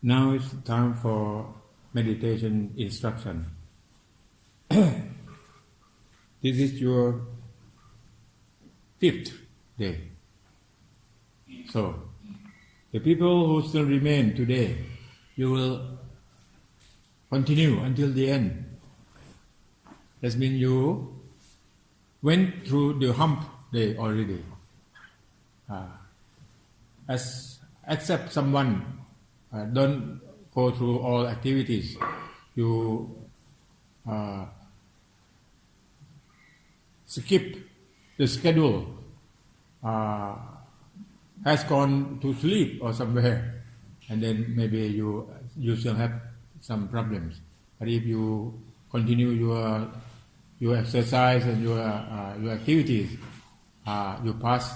Now it's time for meditation instruction. This is your 5th day. So, the people who still remain today, you will continue until the end. That means you went through the hump day already. Except someone don't go through all activities, you skip the schedule, has gone to sleep or somewhere, and then maybe you still have some problems. But if you continue your exercise and your activities, you pass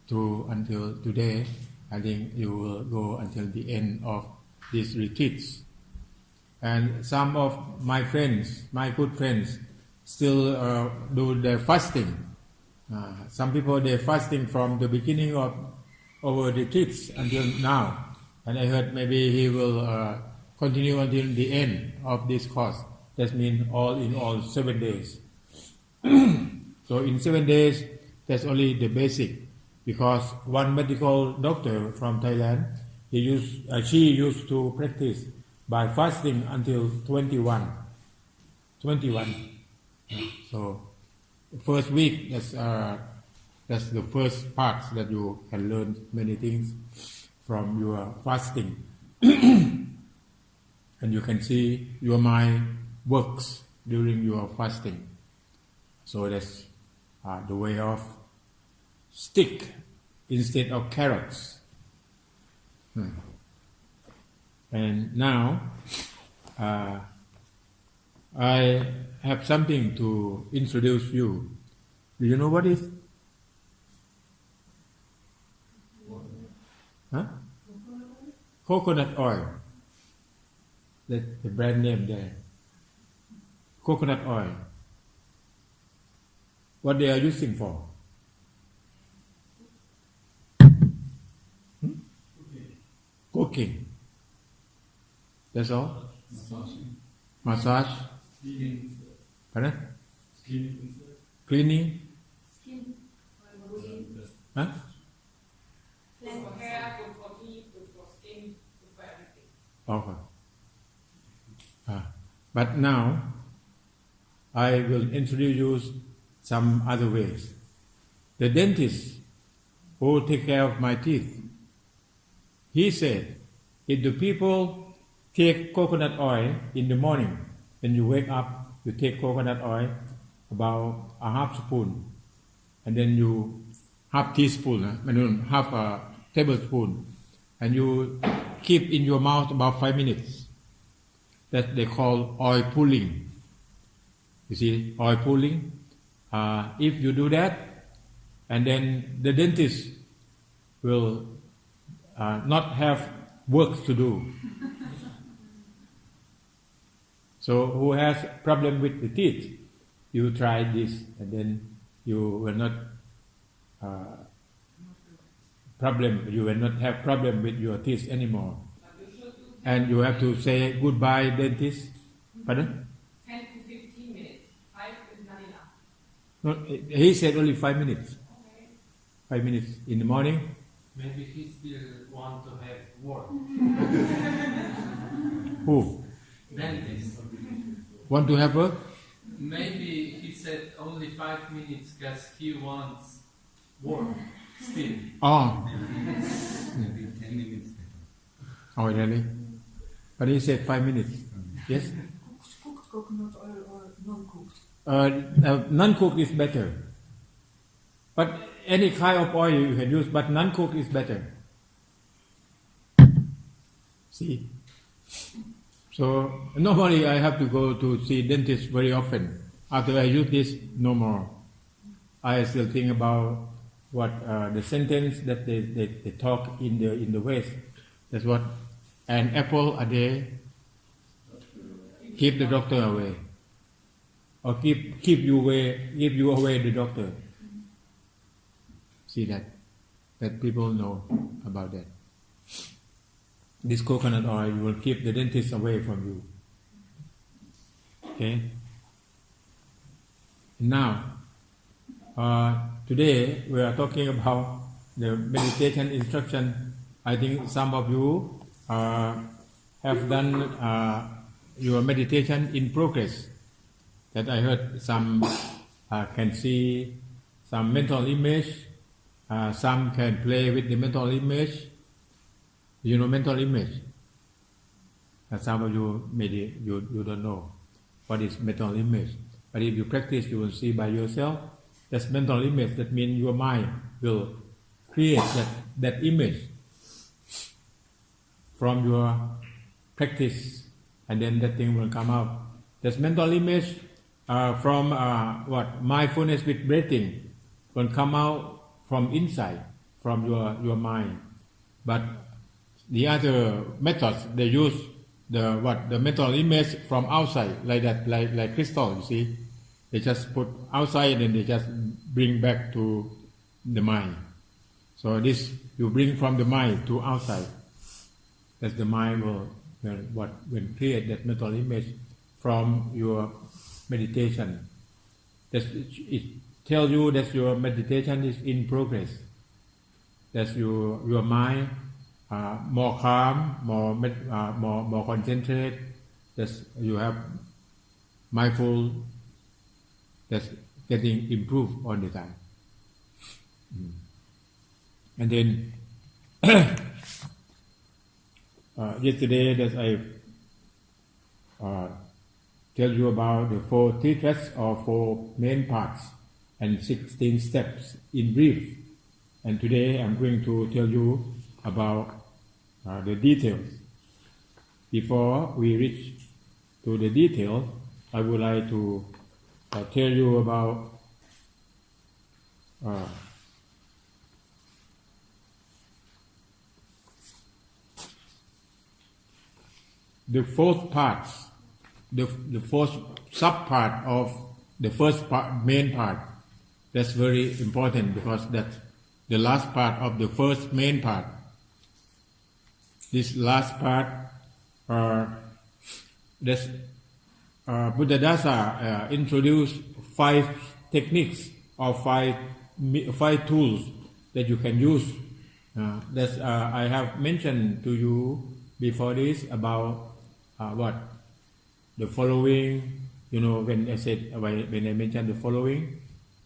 through until today. I think you will go until the end of these retreats. And some of my friends, my good friends, still do their fasting. Some people, they're fasting from the beginning of our retreats until now. And I heard maybe he will continue until the end of this course. That means all in all 7 days. So in 7 days, that's only the basic. Because one medical doctor from Thailand, she used to practice by fasting until 21. So the first week, that's the first part that you can learn many things from your fasting. And you can see your mind works during your fasting. So that's the way of stick instead of carrots. And now I have something to introduce you. Do you know what is? Coconut oil. That's the brand name there. Coconut oil. What they are using for? Cooking. That's all? Massage. Pardon? Cleaning. Huh? Good for hair, good for teeth, good for skin, good for everything. Okay. But now, I will introduce you some other ways. The dentist who take care of my teeth, he said, if the people take coconut oil in the morning, when you wake up, you take coconut oil, about a half spoon, and then you half teaspoon, half a tablespoon, and you keep in your mouth about 5 minutes. That they call oil pulling. You see, oil pulling. If you do that, and then the dentist will not have work to do. So who has problem with the teeth, you try this, and then you will not you will not have problem with your teeth anymore. And you have to say goodbye, dentist. Pardon? 10 to 15 minutes. 5 is not enough. No, he said only 5 minutes. Okay. 5 minutes in the morning. Maybe he still want to have work. Who? Dentist. Want to have work? Maybe he said only 5 minutes because he wants work still. Oh. Maybe 10 minutes. Oh, really? But he said 5 minutes. Yes? Cooked coconut oil or non-cooked? Non-cooked is better. But any kind of oil you can use, but non-cooked is better. See? So normally I have to go to see dentist very often. After I use this, no more. I still think about what the sentence that they talk in the West. That's what an apple a day keep the doctor away, or keep you away the doctor. See that people know about that. this coconut oil will keep the dentist away from you. Okay. Now, today we are talking about the meditation instruction. I think some of you have done your meditation in progress. That I heard some can see some mental image, some can play with the mental image. You know mental image? Some of you maybe you don't know what is mental image. But if you practice, you will see by yourself. That's mental image. That means your mind will create that image from your practice, and then that thing will come out. That's mental image from mindfulness with breathing will come out from inside, from your mind. But the other methods, they use the mental image from outside, like that, like crystal. You see, they just put outside and then they just bring back to the mind. So this you bring from the mind to outside. That's the mind will create that mental image from your meditation. It tells you that your meditation is in progress. That your mind more calm, more concentrated. That you have mindful. That's getting improved all the time. And then yesterday that I tell you about the 4 teachers or 4 main parts and 16 steps in brief. And today I'm going to tell you about the details. Before we reach to the detail, I would like to tell you about the 4th part, the 4th sub-part of the first part, main part. That's very important because that's the last part of the first main part. This last part, Buddhadasa introduced 5 techniques or 5 tools that you can use. I have mentioned to you before this about the following. You know, when I mentioned the following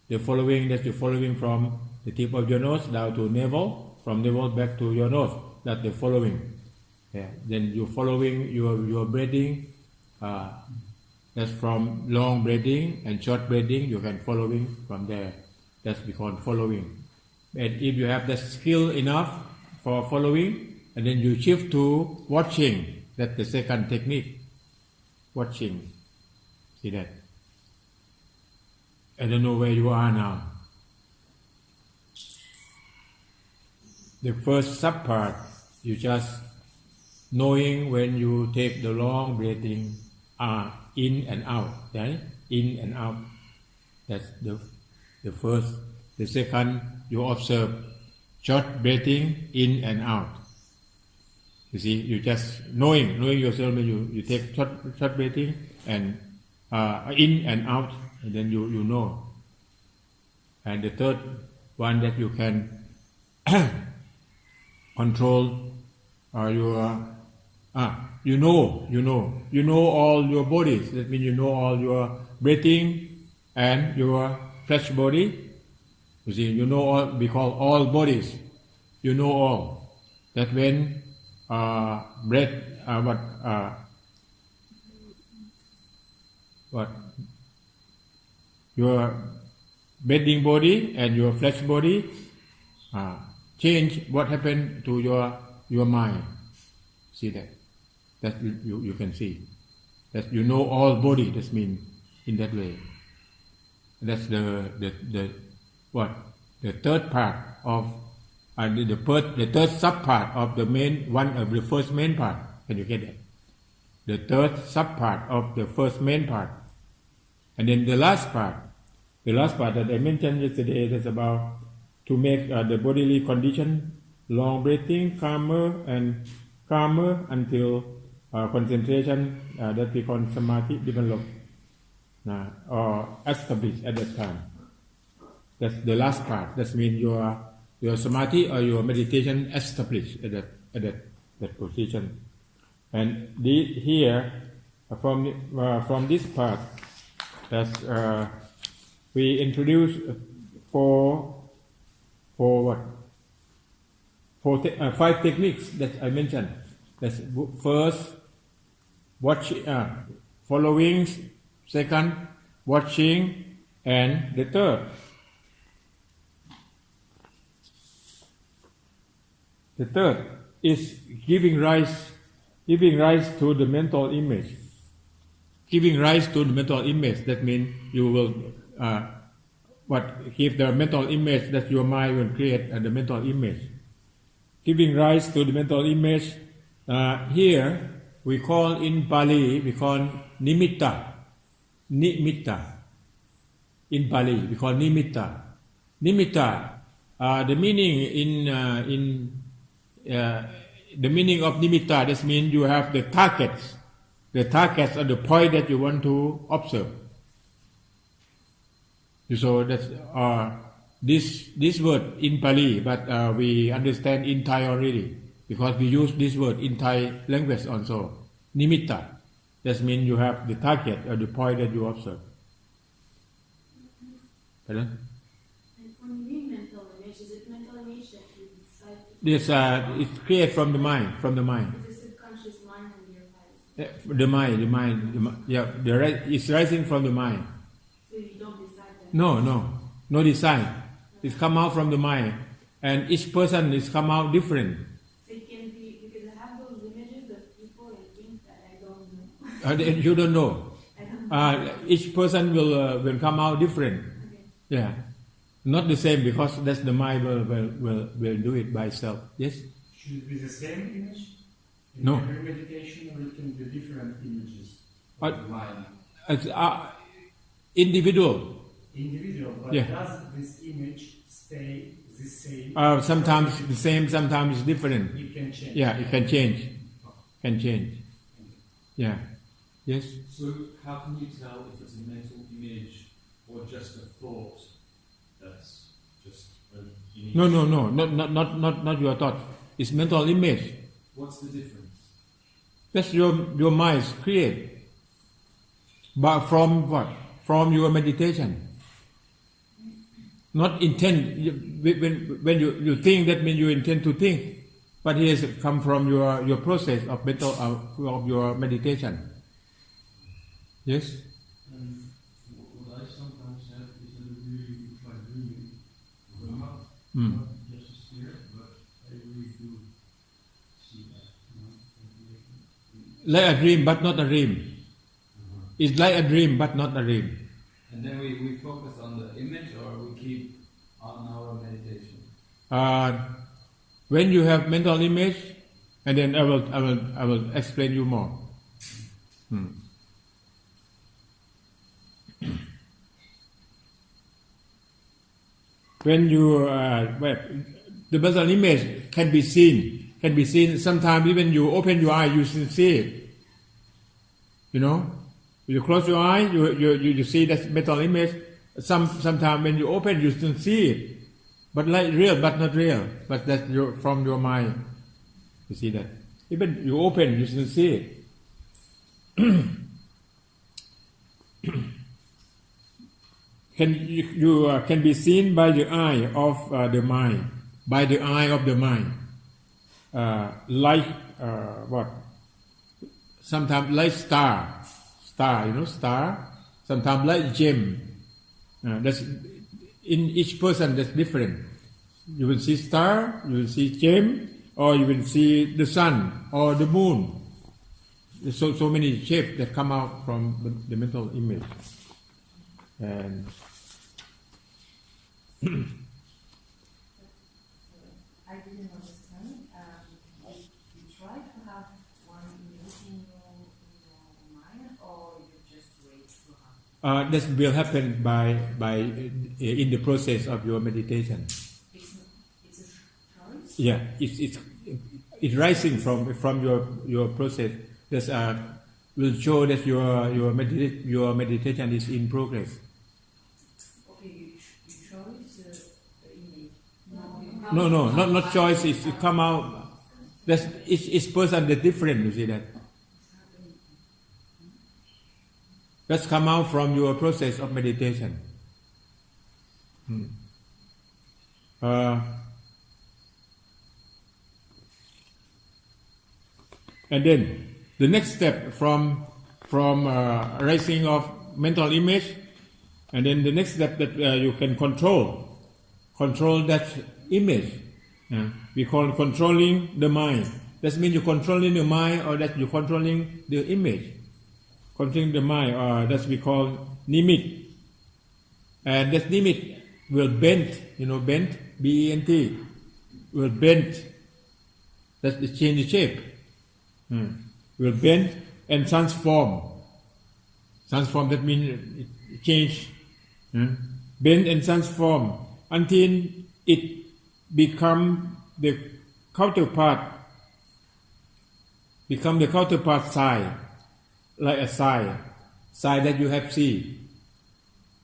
that you're following from the tip of your nose down to navel, from navel back to your nose. That's the following. Yeah. Then you're following your breathing. That's from long breathing and short breathing. You can following from there. That's called following. And if you have the skill enough for following, and then you shift to watching. That's the second technique. Watching. See that? I don't know where you are now. The first sub-part, you just knowing when you take the long breathing in and out, right? In and out. That's the first. The second, you observe short breathing in and out. You see, you just knowing yourself when you take short breathing and in and out, and then you know. And the third one that you can control you know all your bodies. That means you know all your breathing and your flesh body. You see, you know all, we call all bodies. You know all. That when your breathing body and your flesh body change, what happened to your mind. See that? That you can see. That you know all body. That means in that way. That's the third part of the third sub part of the main one of the first main part. Can you get that? The third sub part of the first main part, and then the last part that I mentioned yesterday. That's about to make the bodily condition, long breathing, calmer and calmer until concentration that we call samadhi develop or establish at that time. That's the last part. That means your samadhi or your meditation established at that position. And here from this part, we introduce five techniques that I mentioned. That's first, following, second, watching, and the third. The third is giving rise to the mental image. Giving rise to the mental image. That means you will give the mental image that your mind will create the mental image. Giving rise to the mental image. Here we call in Pali nimitta. Nimitta. In Pali we call nimitta. Nimitta. The meaning the meaning of nimitta, that means you have the targets or the point that you want to observe. So that's this word in Pali, but we understand in Thai already because we use this word in Thai language also. Nimitta, that means you have the target or the point that you observe. Pardon? And when you mean mental image, is it mental image that you decide? This it's created from the mind. The subconscious mind and your eyes. The mind. Yeah, it's rising from the mind. So you don't decide that. No design. It's come out from the mind, and each person is come out different. So it can be because I have those images of people and things that I don't know. You don't know. I don't know. Each person will come out different. Okay. Yeah, not the same because that's the mind will do it by itself. Yes. Should it be the same image in No. every meditation, or it can be different images But- of the mind? It's individual. Individual, but Yeah. does this image stay the same? Sometimes the same, sometimes it's different. It can change. Yeah, it can change. Can change. Yeah. Yes. So how can you tell if it's a mental image or just a thought that's just unique? No, not your thought. It's mental image. What's the difference? That's your mind's create. But from what? From your meditation. Not intend. When you think, that means you intend to think. But it has come from your process of mental of your meditation. Yes. What I sometimes have is that I really try dreaming. Mm. Not just a spirit, but I really do see that. Like a dream, but not a dream. It's like a dream, but not a dream. And then we focus on the image, or we keep on our meditation. When you have mental image, and then I will explain you more. When you the mental image can be seen. Sometimes even you open your eye, you still see it. You know, you close your eye, you see that mental image. Sometimes when you open, you still see it, but like real, but not real. But that's from your mind. You see that. Even you open, you still see it. Can be seen by the eye of the mind, by the eye of the mind. Like what? Sometimes like star, star. Sometimes like gem. That's in each person. That's different. You will see star, you will see gem, or you will see the sun or the moon. There's so many shapes that come out from the mental image. And I didn't understand. You try to have one image in your mind, or you just wait to have? that will happen by in the process of your meditation. It's a choice. Yeah, it's it rising from your process. This will show that your meditation is in progress. Okay, you chose the image. No, not choice. It come out. That's each person the different. You see that. That's come out from your process of meditation. And then the next step from rising of mental image, and then the next step that you can control that image. We call controlling the mind. That means you're controlling the mind, or that you're controlling the image. Controlling the mind, that's we call nimit. And that nimit will bend, bend, B-E-N-T, will bend. That's the change the shape. Will bend and transform. Transform, that means it change. Bend and transform until it become the counterpart side, like a side that you have seen.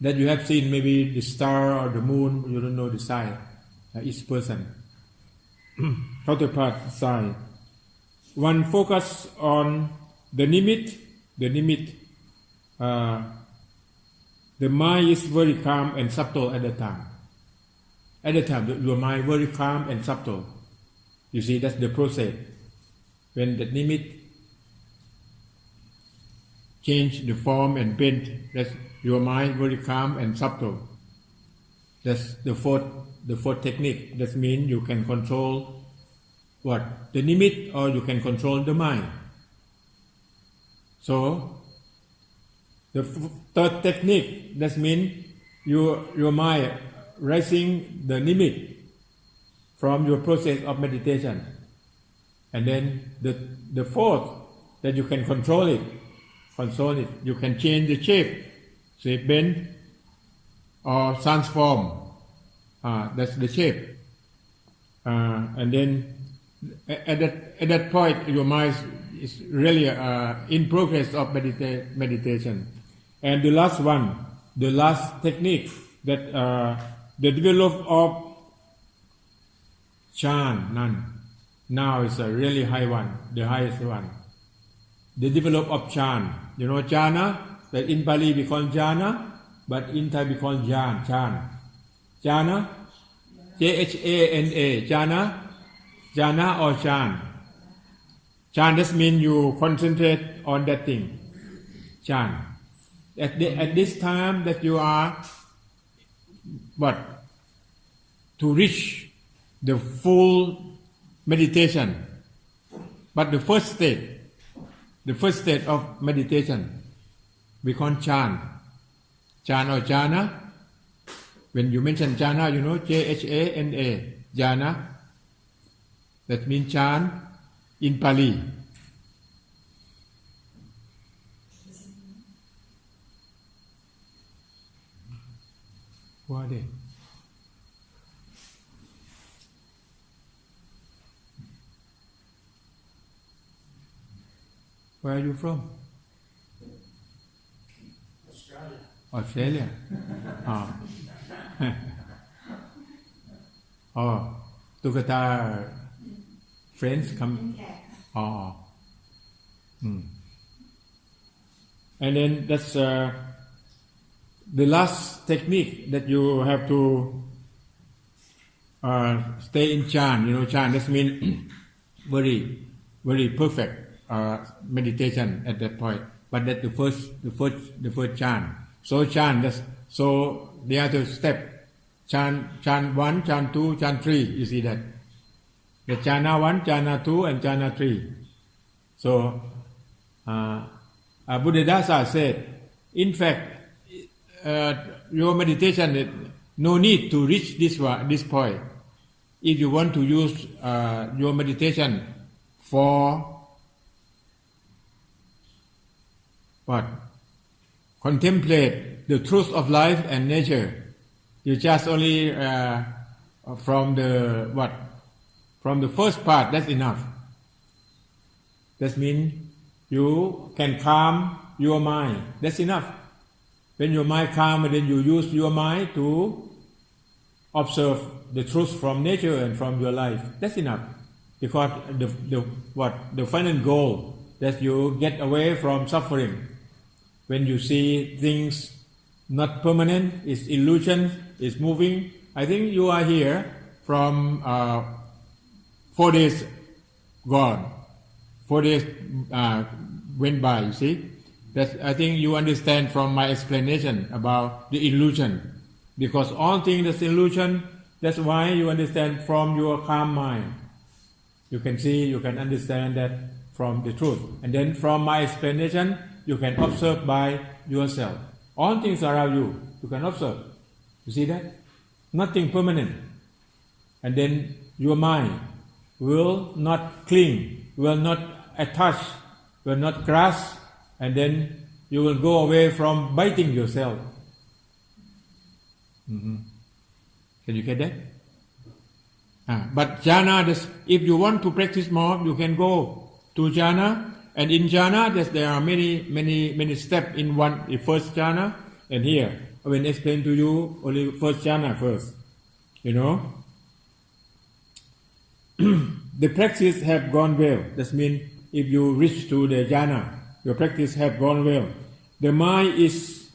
That you have seen maybe the star or the moon, you don't know the side, each person. Counterpart side. One focus on the nimit. The mind is very calm and subtle at the time. At the time, your mind very calm and subtle. You see, that's the process. When the nimit change the form and bend, that's your mind very calm and subtle. That's the fourth technique. That means you can control what? The nimit, or you can control the mind. So the third technique, that means your mind rising the nimit from your process of meditation. And then the fourth, that you can control it. You can change the shape, say bend or transform. That's the shape. And then at that point, your mind is really in progress of meditation. And the last technique, that the development of Chan, now is a really high one, the highest one. The development of Chan. You know Jhana, that in Pali we call Jhana, but in Thai we call Chan. Jhana, J-H-A-N-A, Jhana or Chan. Chan, that means you concentrate on that thing. Chan. At this time that you are, to reach the full meditation. But the first state of meditation, we call Chan. Chan or Jhana. When you mention Jhana, you know, J-H-A-N-A, Jhana. That means Chan in Pali. Who are they? Where are you from? Australia. Oh, Tukata friends come. And then that's the last technique that you have to stay in Chan. You know, Chan, that means very, very perfect meditation at that point. But that's the first Chan. So Chan, so the other step. Chan 1, Chan 2, Chan 3. You see that? The Chana 1, Chana 2, and Chana 3. So Buddhadasa said, in fact, your meditation, no need to reach this point. If you want to use your meditation for contemplate the truth of life and nature. You just only from the first part, that's enough. That means you can calm your mind. That's enough. When your mind calm, and then you use your mind to observe the truth from nature and from your life. That's enough. Because the final goal that you get away from suffering. When you see things not permanent, it's illusion, it's moving. I think you are here from 4 days gone. 4 days went by, you see. I think you understand from my explanation about the illusion. Because all things that's illusion, that's why you understand from your calm mind. You can see, you can understand that from the truth. And then from my explanation, you can observe by yourself. All things around you, you can observe. You see that? Nothing permanent. And then your mind will not cling, will not attach, will not grasp, and then you will go away from biting yourself. Can you get that? But jhana, if you want to practice more, you can go to jhana. And in jhana, there are many steps in the first jhana. And here, I will explain to you only first jhana first. You know, the practice have gone well. That means if you reach to the jhana, your practice have gone well. The mind is,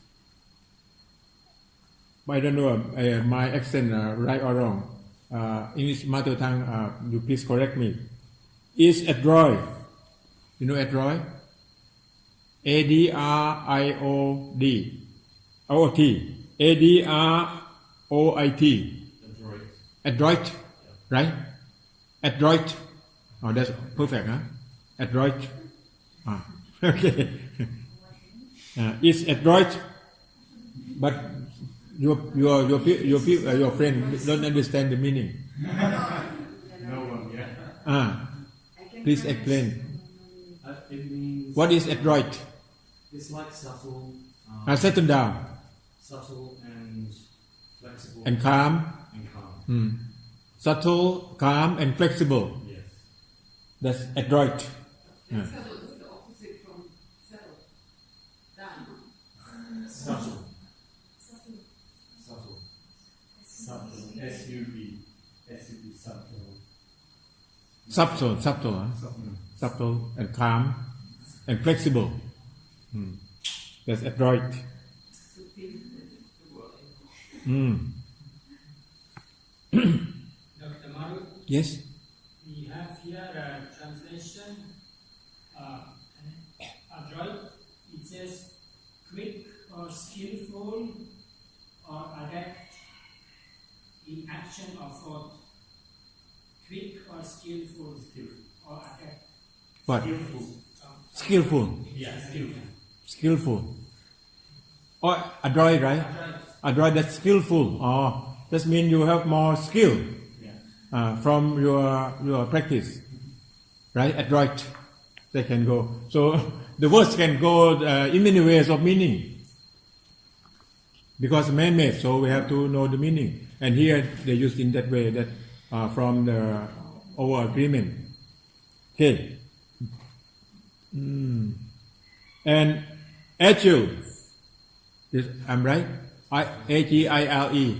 I don't know my accent right or wrong. English mother tongue, you please correct me. Is adroit. You know adroit? A-D-R-I-O-D. O-T. A-D-R-O-I-T. Adroit. Right? Adroit. Oh, that's perfect, huh? Adroit. Okay. It's adroit, but your friend don't understand the meaning. No one, Please explain. It means What is adroit? it's like subtle, Settle down subtle and flexible and calm. and calm. Subtle, calm, and flexible. Yes. That's adroit. Subtle is the opposite from settle. Down. Subtle. Subtle. Subtle. subtle, S-U-B, subtle. Subtle, huh? Subtle and calm and flexible. That's adroit. Dr. Marut, Yes. we have here a translation. Adroit, it says quick or skillful or adept in action or thought. Quick or skillful or adept. What? Skillful. Skillful. Yeah, skillful. Skillful. Or adroit, right? Adroit, that's skillful. Oh, that means you have more skill from your practice, right? Adroit, they can go. So the words can go in many ways of meaning because man-made. So we have to know the meaning. And here they use in that way that from the our agreement. Okay. And agile. I'm right? Agile.